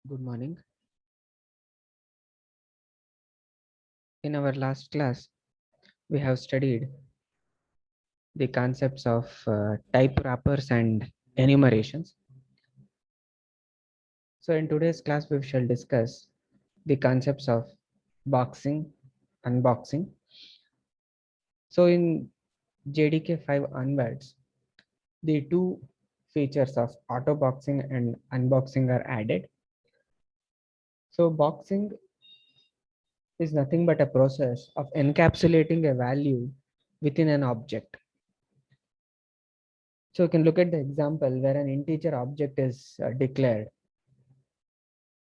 Good morning. In our last class, we have studied the concepts of type wrappers and enumerations. So, in today's class, we shall discuss the concepts of boxing, unboxing. So, in JDK 5 onwards, the two features of auto boxing and unboxing are added. So, boxing is nothing but a process of encapsulating a value within an object. So you can look at the example where an integer object is declared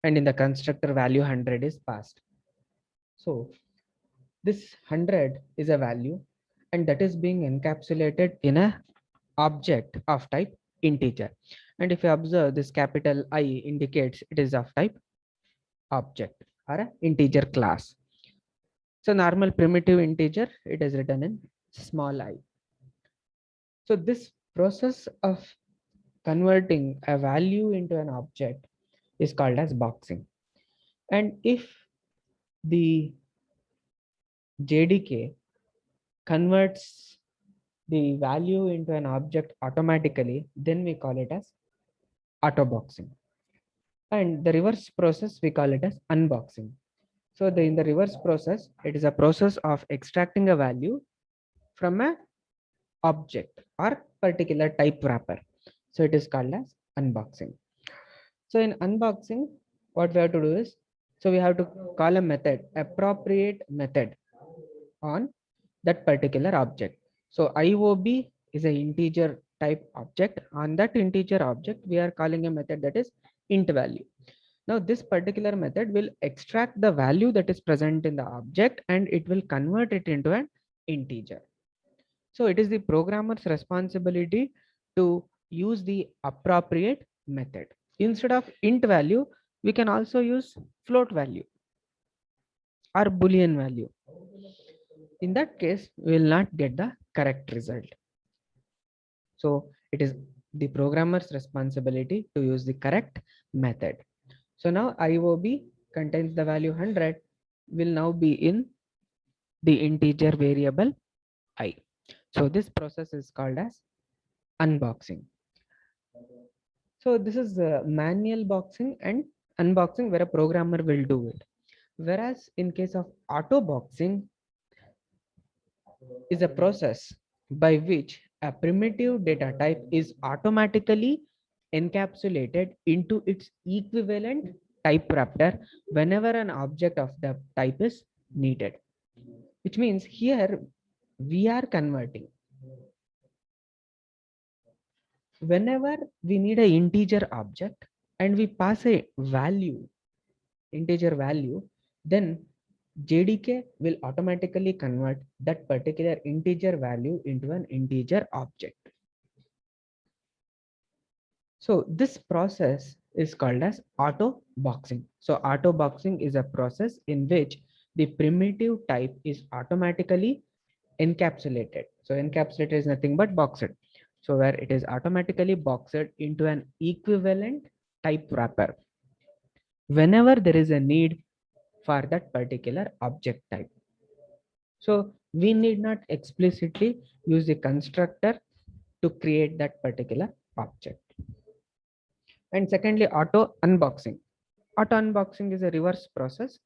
and in the constructor value 100 is passed. So this 100 is a value and that is being encapsulated in a object of type integer. And if you observe, this capital I indicates it is of type object or a integer class. So normal primitive integer, it is written in small I. So this process of converting a value into an object is called as boxing. And if the JDK converts the value into an object automatically, then we call it as auto boxing. And the reverse process, we call it as unboxing. So in the reverse process, it is a process of extracting a value from a object or particular type wrapper. So it is called as unboxing. So in unboxing, what we have to do is, so we have to call a method, appropriate method on that particular object. So IOB is an integer type object. On that integer object, we are calling a method that is int value. Now this particular method will extract the value that is present in the object and it will convert it into an integer. So it is the programmer's responsibility to use the appropriate method. Instead of int value, we can also use float value or boolean value. In that case, we will not get the correct result. So it is the programmer's responsibility to use the correct method. So now IOB contains the value 100 will now be in the integer variable I. So this process is called as unboxing. So this is manual boxing and unboxing where a programmer will do it. Whereas in case of auto boxing is a process by which a primitive data type is automatically encapsulated into its equivalent type wrapper whenever an object of the type is needed. Which means here we are converting. Whenever we need an integer object and we pass a value, integer value, then JDK will automatically convert that particular integer value into an integer object. So this process is called as auto boxing. So auto boxing is a process in which the primitive type is automatically encapsulated. So encapsulated is nothing but boxed. So where it is automatically boxed into an equivalent type wrapper whenever there is a need for that particular object type. So we need not explicitly use the constructor to create that particular object. And secondly, auto unboxing. Auto unboxing is a reverse process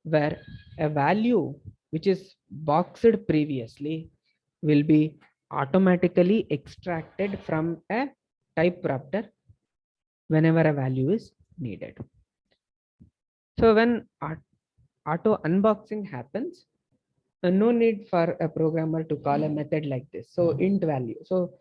where a value which is boxed previously will be automatically extracted from a type wrapper whenever a value is needed. So when auto unboxing happens, no need for a programmer to call a method like this. So int value. So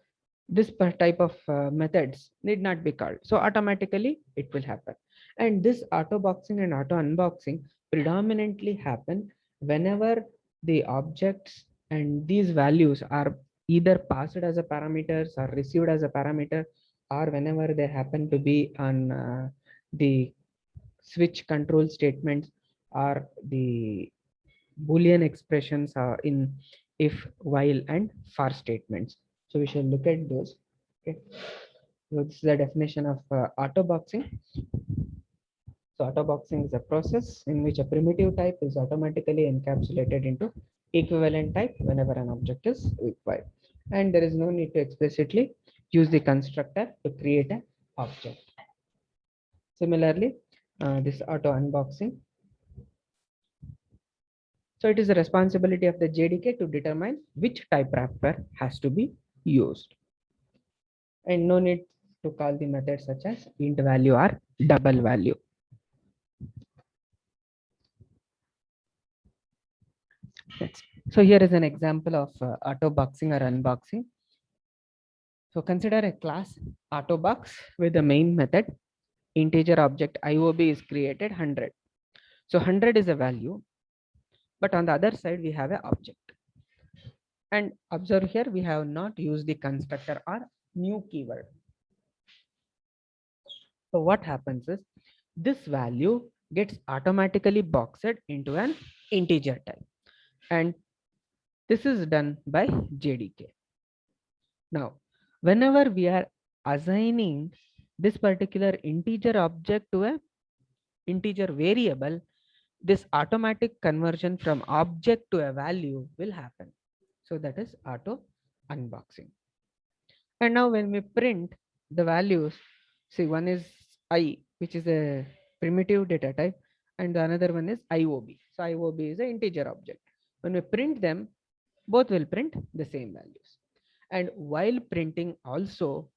this type of methods need not be called. So automatically it will happen. And this auto boxing and auto unboxing predominantly happen whenever the objects and these values are either passed as a parameters or received as a parameter, or whenever they happen to be on the switch control statements or the Boolean expressions are in if, while, and for statements. So we shall look at those. Okay. So this is the definition of auto boxing. So auto boxing is a process in which a primitive type is automatically encapsulated into equivalent type whenever an object is required. And there is no need to explicitly use the constructor to create an object. Similarly, this auto unboxing. So it is the responsibility of the JDK to determine which type wrapper has to be used. And no need to call the methods such as int value or double value. Next. So here is an example of auto boxing or unboxing. So consider a class auto box with the main method integer object IOB is created 100. So 100 is a value, but on the other side we have an object. And observe here we have not used the constructor or new keyword. So what happens is this value gets automatically boxed into an integer type, and this is done by JDK. Now, whenever we are assigning this particular integer object to a integer variable, this automatic conversion from object to a value will happen. So that is auto unboxing. And now when we print the values, see, one is I, which is a primitive data type, and the another one is IOB. So IOB is an integer object. When we print them, both will print the same values. And while printing also,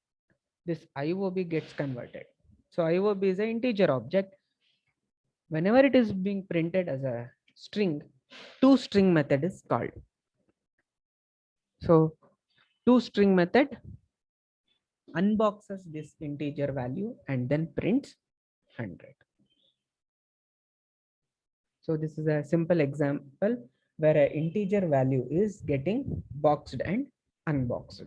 this IOB gets converted. So IOB is an integer object. Whenever it is being printed as a string, toString method is called. So toString method unboxes this integer value and then prints 100. So this is a simple example where an integer value is getting boxed and unboxed.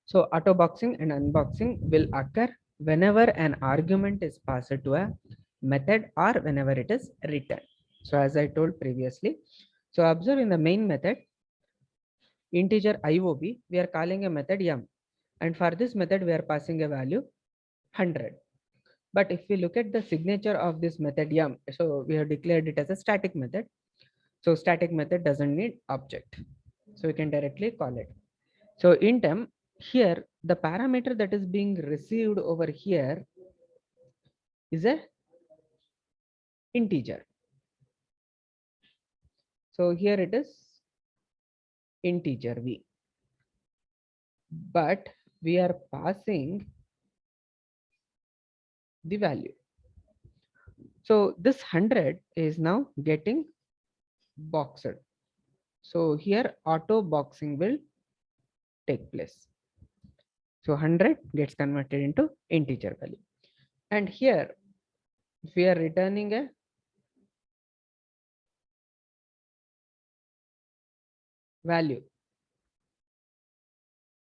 So auto boxing and unboxing will occur whenever an argument is passed to a method or whenever it is written. So as I told previously, so observe in the main method integer IOB, we are calling a method yum, and for this method we are passing a value 100. But if we look at the signature of this method yum, so we have declared it as a static method. So static method doesn't need object, so we can directly call it. So in term here, the parameter that is being received over here is a integer. So here it is integer v, but we are passing the value. So this 100 is now getting boxed. So here auto boxing will take place. So 100 gets converted into integer value. And here, if we are returning a value,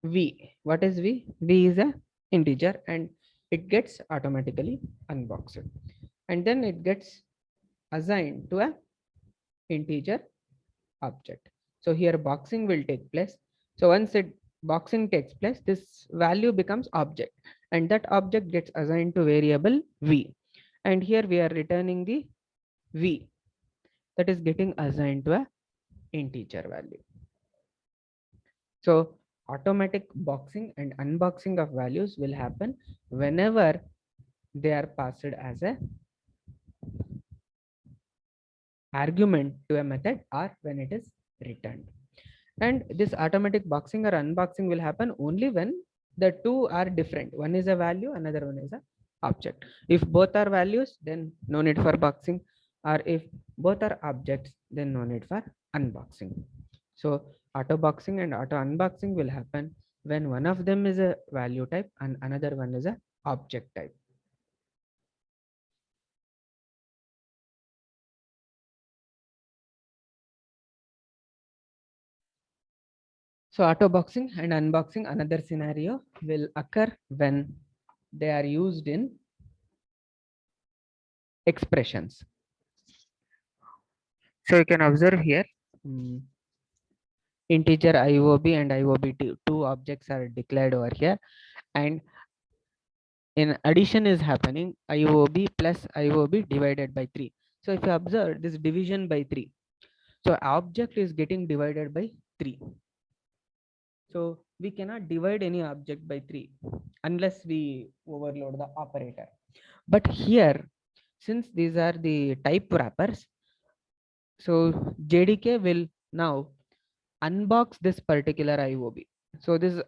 v, what is v? V is a integer and it gets automatically unboxed. And then it gets assigned to a integer object. So here boxing will take place. So once it boxing takes place, this value becomes object and that object gets assigned to variable v. And here we are returning the v that is getting assigned to a integer value. So automatic boxing and unboxing of values will happen whenever they are passed as a argument to a method or when it is returned. And this automatic boxing or unboxing will happen only when the two are different. One is a value, another one is a object. If both are values, then no need for boxing, or if both are objects, then no need for unboxing. So auto boxing and auto unboxing will happen when one of them is a value type and another one is a object type. So auto boxing and unboxing, another scenario will occur when they are used in expressions. So you can observe here, integer IOB and IOB2 objects are declared over here. And in addition is happening IOB plus IOB divided by 3. So if you observe this division by 3, so object is getting divided by 3. So we cannot divide any object by 3 unless we overload the operator. But here, since these are the type wrappers, so JDK will now unbox this particular IOB. So this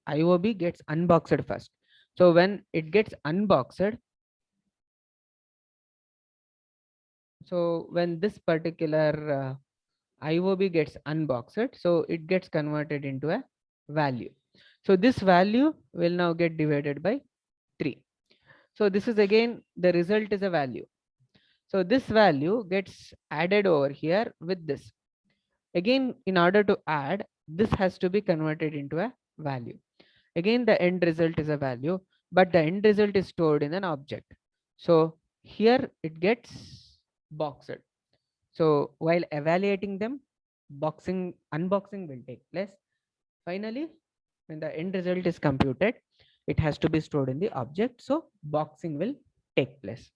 IOB gets unboxed first. So when it gets unboxed, so when this particular IOB gets unboxed, so it gets converted into a value. So this value will now get divided by 3. So this is again, the result is a value. So this value gets added over here with this. Again, in order to add, this has to be converted into a value. Again, the end result is a value, but the end result is stored in an object. So here it gets boxed. So while evaluating them, unboxing will take place. Finally, when the end result is computed, it has to be stored in the object. So boxing will take place.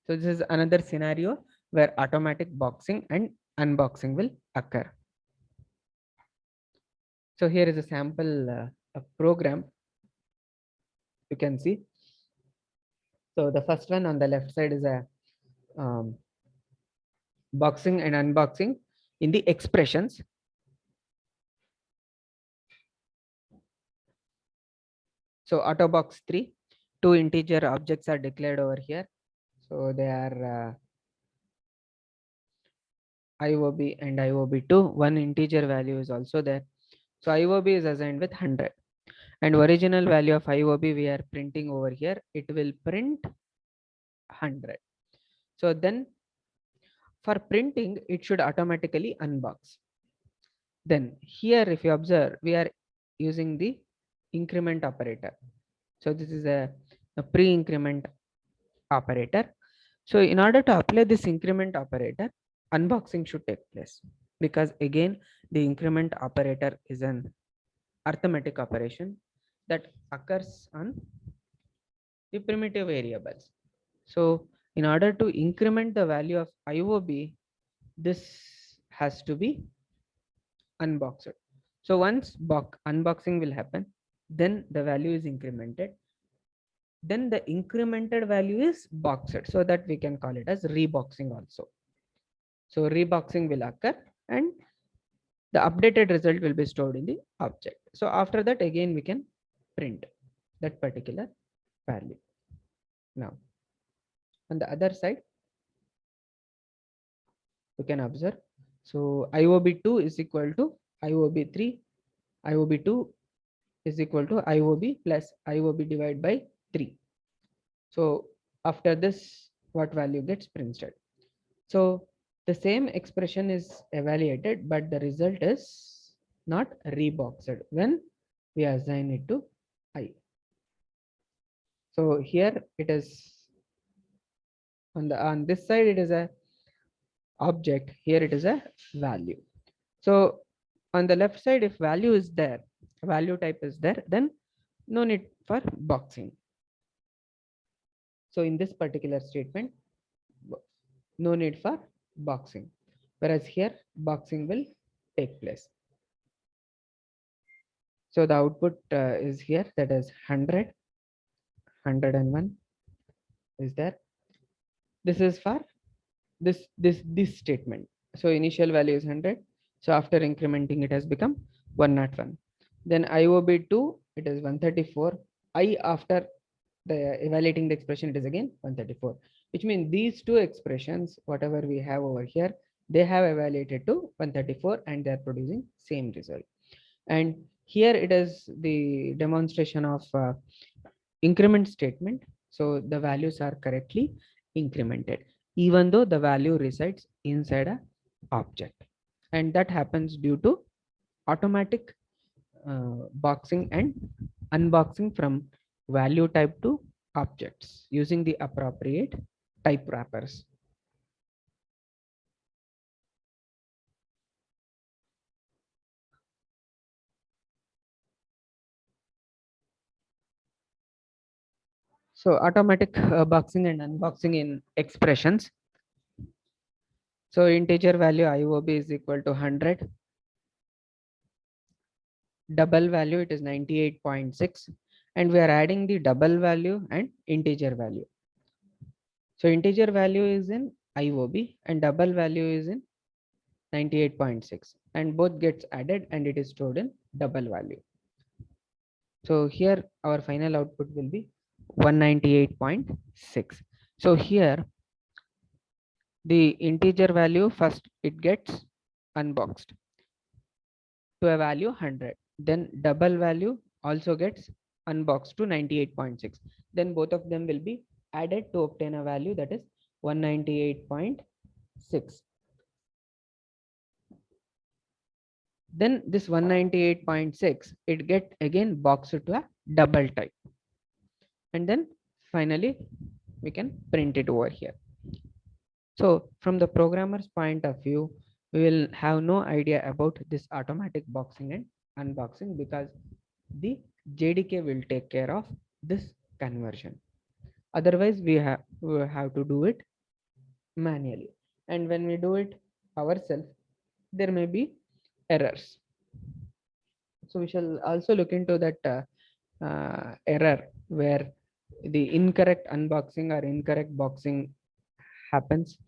So this is another scenario where automatic boxing and unboxing will occur. So here is a sample program you can see. So the first one on the left side is a boxing and unboxing in the expressions. So AutoBox 3, 2 integer objects are declared over here. So they are IOB and IOB2. One integer value is also there. So IOB is assigned with 100. And original value of IOB we are printing over here. It will print 100. So then for printing, it should automatically unbox. Then here, if you observe, we are using the increment operator. So this is a pre-increment operator. So in order to apply this increment operator, unboxing should take place, because again, the increment operator is an arithmetic operation that occurs on the primitive variables. So in order to increment the value of IOB, this has to be unboxed. So once unboxing will happen, then the value is incremented. Then the incremented value is boxed, so that we can call it as reboxing also. So reboxing will occur and the updated result will be stored in the object. So after that, again, we can print that particular value. Now, on the other side, we can observe. So IOB2 is equal to IOB3. IOB2 is equal to IOB plus IOB divided by 3. So after this, what value gets printed? So the same expression is evaluated, but the result is not reboxed when we assign it to I. So here it is on this side, it is a object. Here it is a value. So on the left side, if value is there, value type is there, then no need for boxing. So in this particular statement, no need for boxing, whereas here boxing will take place. So the output is here, that is 100, 101 is there. This is for this statement. So initial value is 100. So after incrementing, it has become 101. Then IOB2, it is 134. I after the evaluating the expression, it is again 134, which means these two expressions, whatever we have over here, they have evaluated to 134 and they are producing same result. And here it is the demonstration of increment statement. So the values are correctly incremented, even though the value resides inside a object. And that happens due to automatic boxing and unboxing from value type to objects using the appropriate type wrappers. So automatic boxing and unboxing in expressions. So integer value IOB is equal to 100. Double value it is 98.6, and we are adding the double value and integer value. So integer value is in IOB and double value is in 98.6, and both gets added and it is stored in double value. So here our final output will be 198.6. So here the integer value first it gets unboxed to a value 100, then double value also gets unboxed to 98.6, then both of them will be added to obtain a value that is 198.6. Then this 198.6 it get again boxed to a double type, and then finally we can print it over here. So from the programmer's point of view, we will have no idea about this automatic boxing and unboxing because the JDK will take care of this conversion. Otherwise, we have to do it manually. And when we do it ourselves, there may be errors. So we shall also look into that error where the incorrect unboxing or incorrect boxing happens,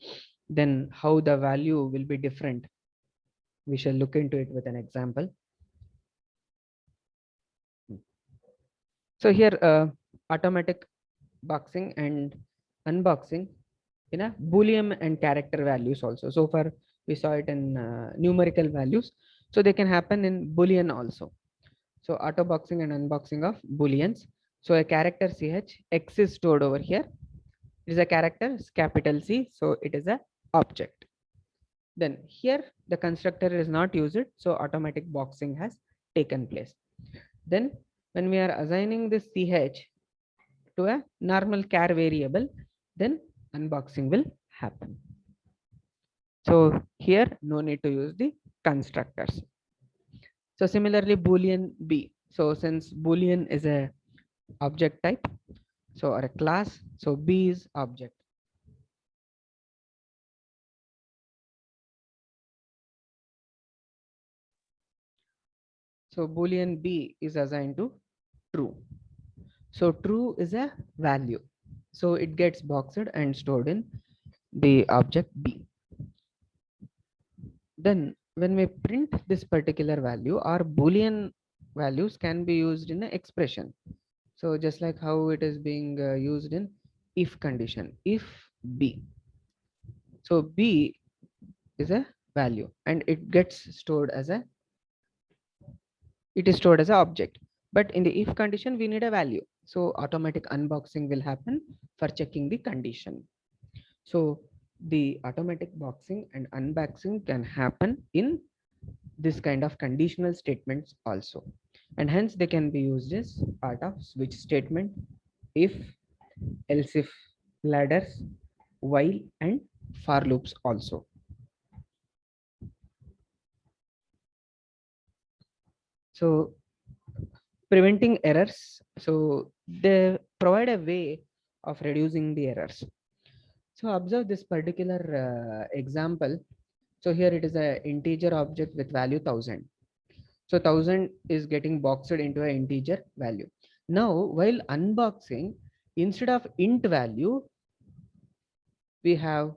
then how the value will be different. We shall look into it with an example. So here automatic boxing and unboxing in a Boolean and character values also. So far we saw it in numerical values. So they can happen in Boolean also. So auto boxing and unboxing of Booleans. So a character CH, X is stored over here. It is a character, it's capital C. So it is a object. Then here the constructor is not used. So automatic boxing has taken place. Then when we are assigning this CH to a normal char variable, then unboxing will happen. So here no need to use the constructors. So similarly Boolean B. So since Boolean is a object type, so or a class, so B is object. So Boolean B is assigned to true. So true is a value. So it gets boxed and stored in the object B. Then when we print this particular value, our Boolean values can be used in an expression. So just like how it is being used in if condition, if B. So B is a value and it gets stored as a, it is stored as an object. But in the if condition, we need a value. So automatic unboxing will happen for checking the condition. So the automatic boxing and unboxing can happen in this kind of conditional statements also, and hence they can be used as part of switch statement, if, else if, ladders, while, and for loops also. So preventing errors, so they provide a way of reducing the errors. So observe this particular example. So here it is a integer object with value 1000. So 1000 is getting boxed into an integer value. Now while unboxing, instead of int value, we have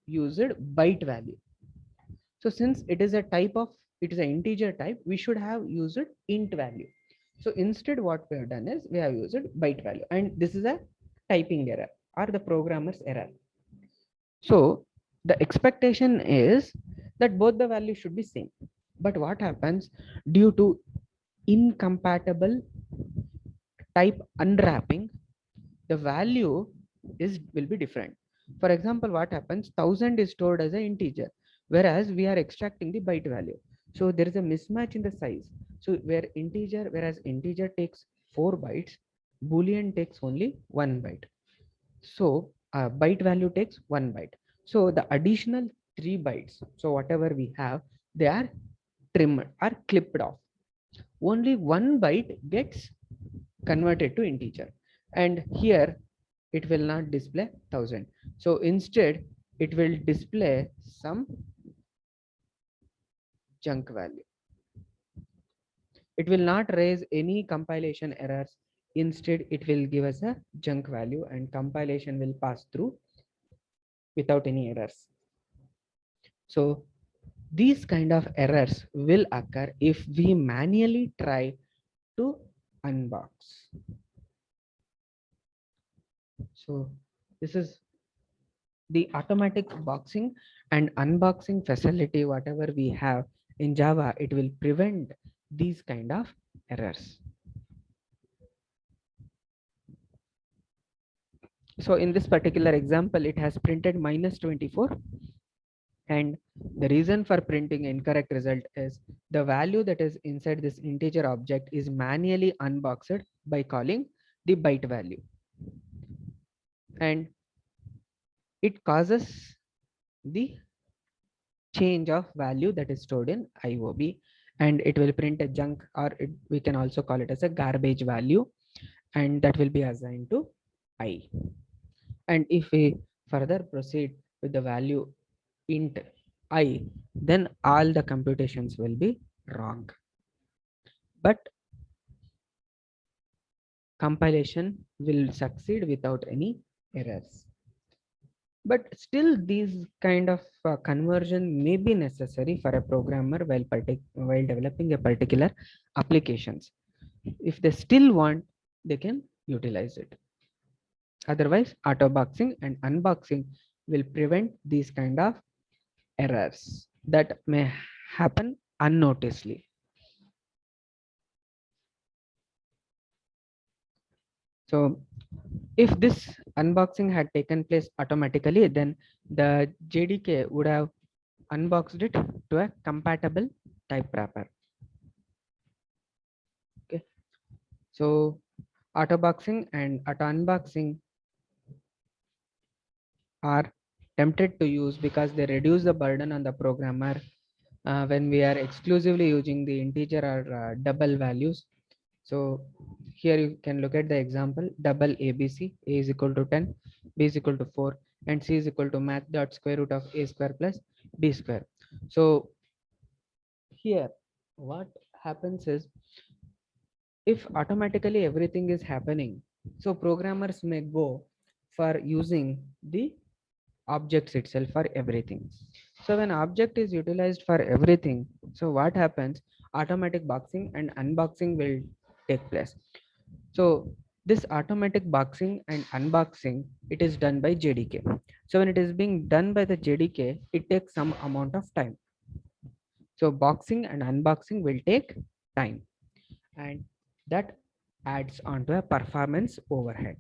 used byte value. So since it is a type of, it is an integer type, we should have used int value. So instead what we have done is we have used byte value, and this is a typing error or the programmer's error. So the expectation is that both the values should be same. But what happens due to incompatible type unwrapping, the value will be different. For example, what happens, 1000 is stored as an integer, whereas we are extracting the byte value. So there is a mismatch in the size. So whereas integer takes 4 bytes, Boolean takes only 1 byte. So byte value takes 1 byte. So the additional 3 bytes, so whatever we have, they are trimmed or clipped off. Only 1 byte gets converted to integer. And here it will not display 1000. So instead, it will display some junk value. It will not raise any compilation errors. Instead, it will give us a junk value and compilation will pass through without any errors. So these kind of errors will occur if we manually try to unbox. So this is the automatic boxing and unboxing facility, whatever we have in Java, it will prevent these kind of errors. So in this particular example, it has printed -24. And the reason for printing incorrect result is the value that is inside this integer object is manually unboxed by calling the byte value. And it causes the change of value that is stored in IOB, and it will print a junk, or we can also call it as a garbage value, and that will be assigned to I. And if we further proceed with the value int I, then all the computations will be wrong. But compilation will succeed without any errors. But still, these kind of conversion may be necessary for a programmer while developing a particular applications. If they still want, they can utilize it. Otherwise, auto boxing and unboxing will prevent these kind of errors that may happen unnoticedly. So if this unboxing had taken place automatically, then the JDK would have unboxed it to a compatible type wrapper. Okay, so auto boxing and auto unboxing are tempted to use because they reduce the burden on the programmer when we are exclusively using the integer or double values. So here you can look at the example: double ABC, a is equal to 10, b is equal to 4, and c is equal to math dot square root of a square plus b square. So here what happens is, if automatically everything is happening, so programmers may go for using the objects itself for everything. So when object is utilized for everything, so what happens? Automatic boxing and unboxing will take place. So this automatic boxing and unboxing, it is done by JDK. So when it is being done by the JDK, it takes some amount of time. So boxing and unboxing will take time, and that adds on to a performance overhead.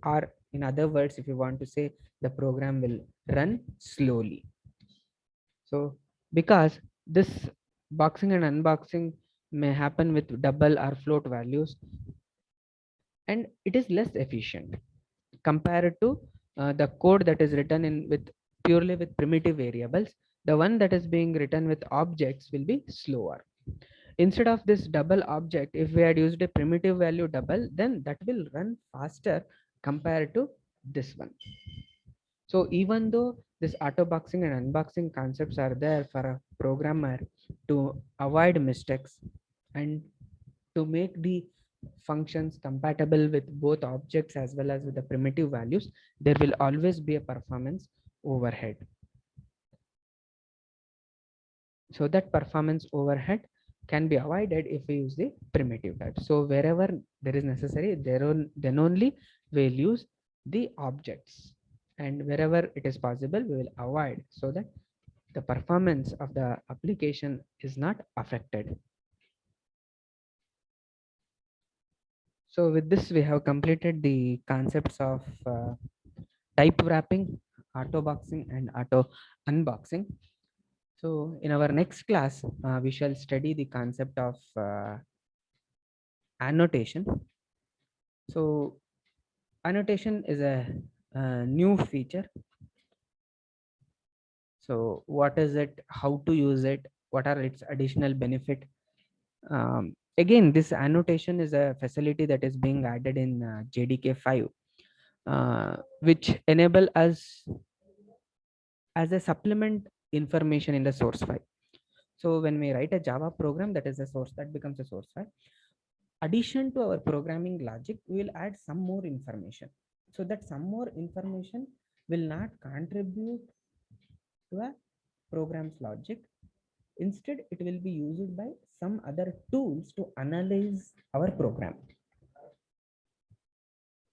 Or in other words, if you want to say, the program will run slowly. So because this boxing and unboxing may happen with double or float values, and it is less efficient compared to the code that is written in with purely with primitive variables. The one that is being written with objects will be slower. Instead of this double object, if we had used a primitive value double, then that will run faster compared to this one. So even though this auto boxing and unboxing concepts are there for a programmer to avoid mistakes and to make the functions compatible with both objects as well as with the primitive values, there will always be a performance overhead. So that performance overhead can be avoided if we use the primitive type. So wherever there is necessary, then only we'll use the objects, and wherever it is possible, we will avoid, so that the performance of the application is not affected. So with this, we have completed the concepts of type wrapping, auto boxing, and auto unboxing. So in our next class, we shall study the concept of annotation. So annotation is a new feature. So what is it? How to use it? What are its additional benefit? Again, this annotation is a facility that is being added in JDK 5. which enable us as a supplement information in the source file. So when we write a Java program, that is a source, that becomes a source file. Addition to our programming logic, we will add some more information. So that some more information will not contribute to a program's logic. Instead, it will be used by some other tools to analyze our program.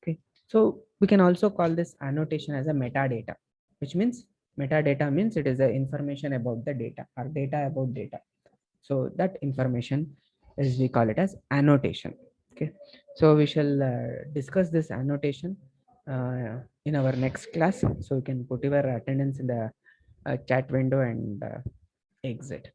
Okay, so we can also call this annotation as a metadata, which means metadata means it is the information about the data or data about data. So that information is, we call it as annotation. Okay, so we shall discuss this annotation in our next class. So you can put your attendance in the chat window and exit.